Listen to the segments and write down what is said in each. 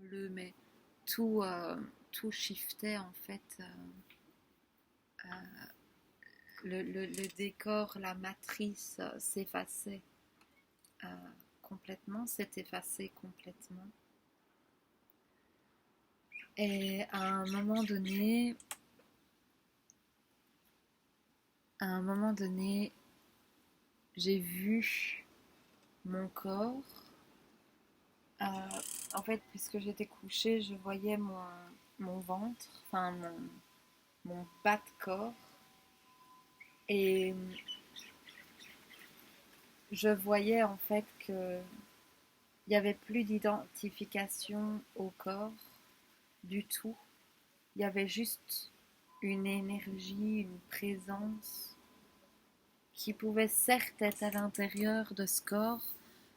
bleu, mais tout, tout shiftait en fait. Le décor, la matrice s'effaçait euh, complètement, s'est effacé complètement. Et à un moment donné, j'ai vu mon corps. Euh, En fait, puisque j'étais couchée, je voyais mon ventre, enfin mon bas de corps. Et je voyais en fait que il n'y avait plus d'identification au corps du tout. Il y avait juste une énergie, une présence qui pouvait certes être à l'intérieur de ce corps,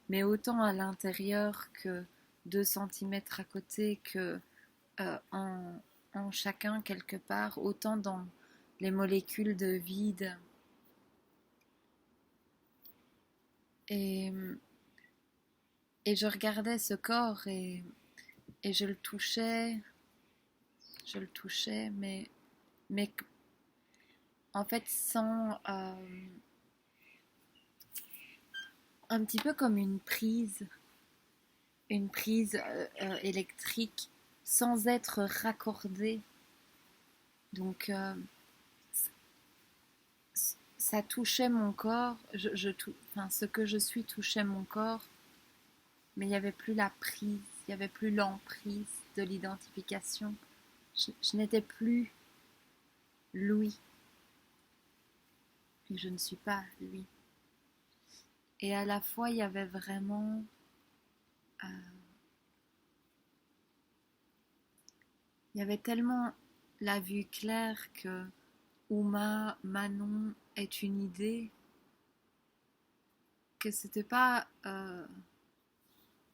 mais autant à l'intérieur que 2 centimètres à côté, que euh, en, en chacun quelque part, autant dans les molécules de vide. Et, et je regardais ce corps et je le touchais, mais en fait sans un petit peu comme une prise électrique sans être raccordée. Donc ça touchait mon corps, enfin, ce que je suis touchait mon corps, mais il n'y avait plus la prise, il n'y avait plus l'emprise de l'identification. Je n'étais plus lui et je ne suis pas lui. Et à la fois, il y avait vraiment euh, il y avait tellement la vue claire que Uma, Manon est une idée, que c'était pas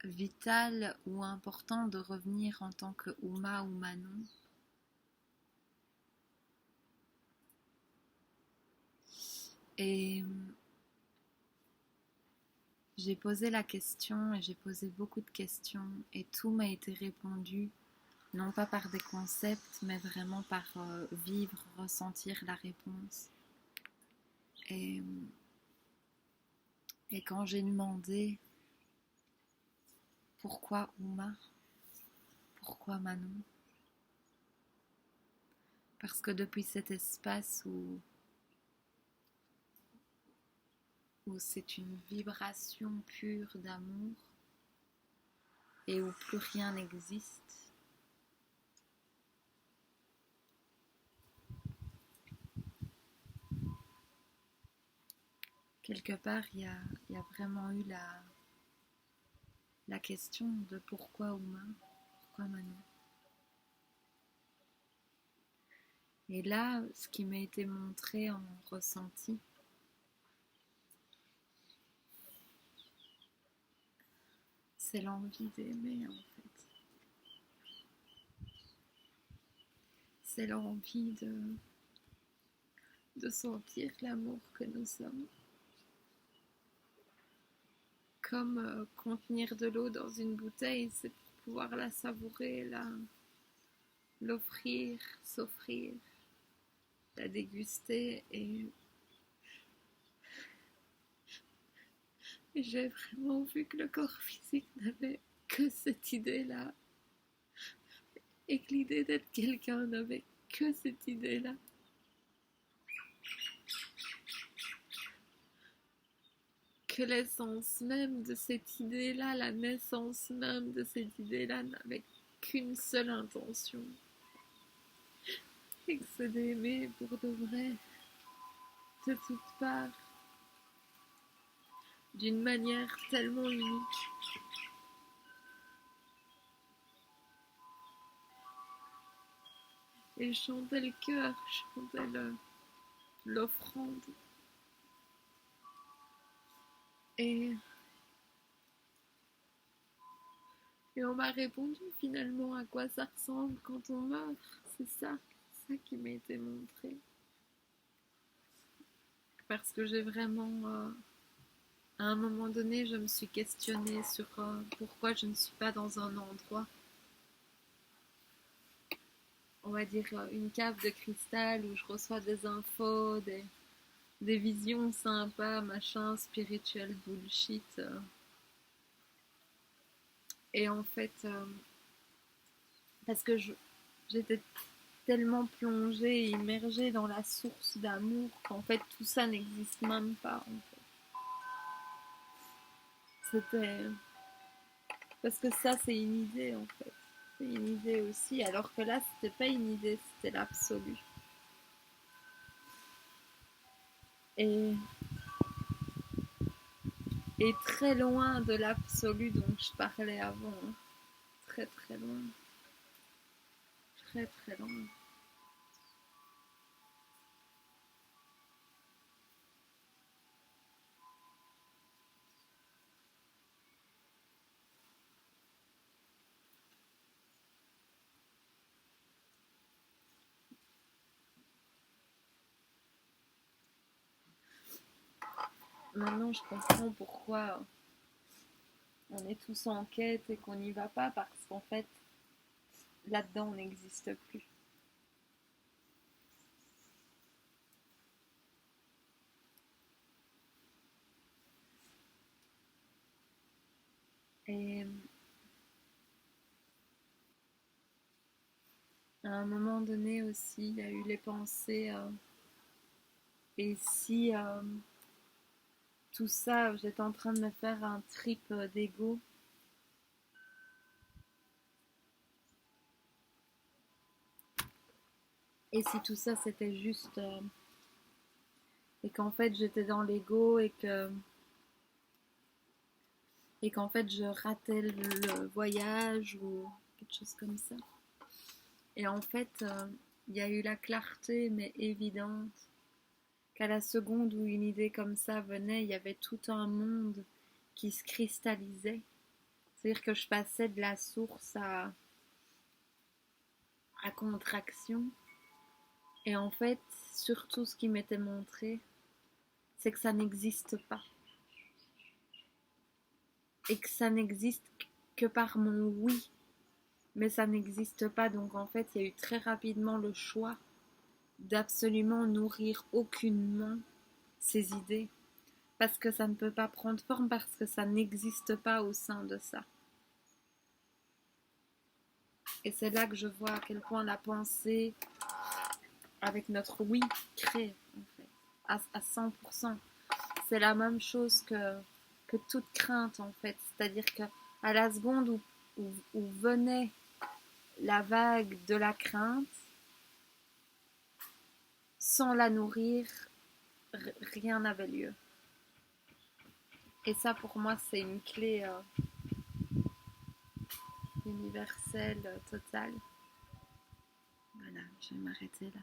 vital ou important de revenir en tant que Uma ou Manon. Et j'ai posé la question et j'ai posé beaucoup de questions et tout m'a été répondu, non pas par des concepts, mais vraiment par vivre, ressentir la réponse. Et, et quand j'ai demandé pourquoi Uma, pourquoi Manon, parce que depuis cet espace où c'est une vibration pure d'amour et où plus rien n'existe, quelque part il y a vraiment eu la question de pourquoi Uma, pourquoi Manon. Et là, ce qui m'a été montré en ressenti, c'est l'envie d'aimer en fait. C'est l'envie de sentir l'amour que nous sommes. Comme contenir de l'eau dans une bouteille, c'est pour pouvoir la savourer, l'offrir, s'offrir, la déguster. Et j'ai vraiment vu que le corps physique n'avait que cette idée-là. Et que l'idée d'être quelqu'un n'avait que cette idée-là. Que l'essence même de cette idée-là, la naissance même de cette idée-là n'avait qu'une seule intention. Et que c'est d'aimer pour de vrai, de toutes parts, d'une manière tellement unique. Et je chantais le cœur, je chantais l'offrande. Et, et on m'a répondu finalement à quoi ça ressemble quand on meurt. C'est ça qui m'a été montré. Parce que j'ai vraiment, à un moment donné, je me suis questionnée sur pourquoi je ne suis pas dans un endroit. on va dire, une cave de cristal où je reçois des infos, des visions sympas, machin, spirituel bullshit. Et en fait, parce que j'étais tellement plongée et immergée dans la source d'amour qu'en fait tout ça n'existe même pas. En fait. C'était parce que ça c'est une idée en fait, c'est une idée aussi, alors que là c'était pas une idée, c'était l'absolu. Et, et très loin de l'absolu dont je parlais avant, hein. Très très loin, très très loin. Maintenant je comprends pourquoi on est tous en quête et qu'on n'y va pas, parce qu'en fait là-dedans on n'existe plus. Et à un moment donné aussi, il y a eu les pensées, et si tout ça, j'étais en train de me faire un trip d'ego, et si tout ça c'était juste, et qu'en fait j'étais dans l'ego et qu'en fait je ratais le voyage ou quelque chose comme ça. Et en fait, il y a eu la clarté, mais évidente, qu'à la seconde où une idée comme ça venait, il y avait tout un monde qui se cristallisait. C'est-à-dire que je passais de la source à contraction. Et en fait, surtout ce qui m'était montré, c'est que ça n'existe pas. Et que ça n'existe que par mon oui. Mais ça n'existe pas. Donc en fait, il y a eu très rapidement le choix d'absolument nourrir aucunement ces idées. Parce que ça ne peut pas prendre forme, parce que ça n'existe pas au sein de ça. Et c'est là que je vois à quel point la pensée, avec notre oui, crée, en fait, à 100%. C'est la même chose que toute crainte, en fait. C'est-à-dire que à la seconde où venait la vague de la crainte, sans la nourrir, rien n'avait lieu. Et ça, pour moi, c'est une clé universelle, totale. Voilà, je vais m'arrêter là.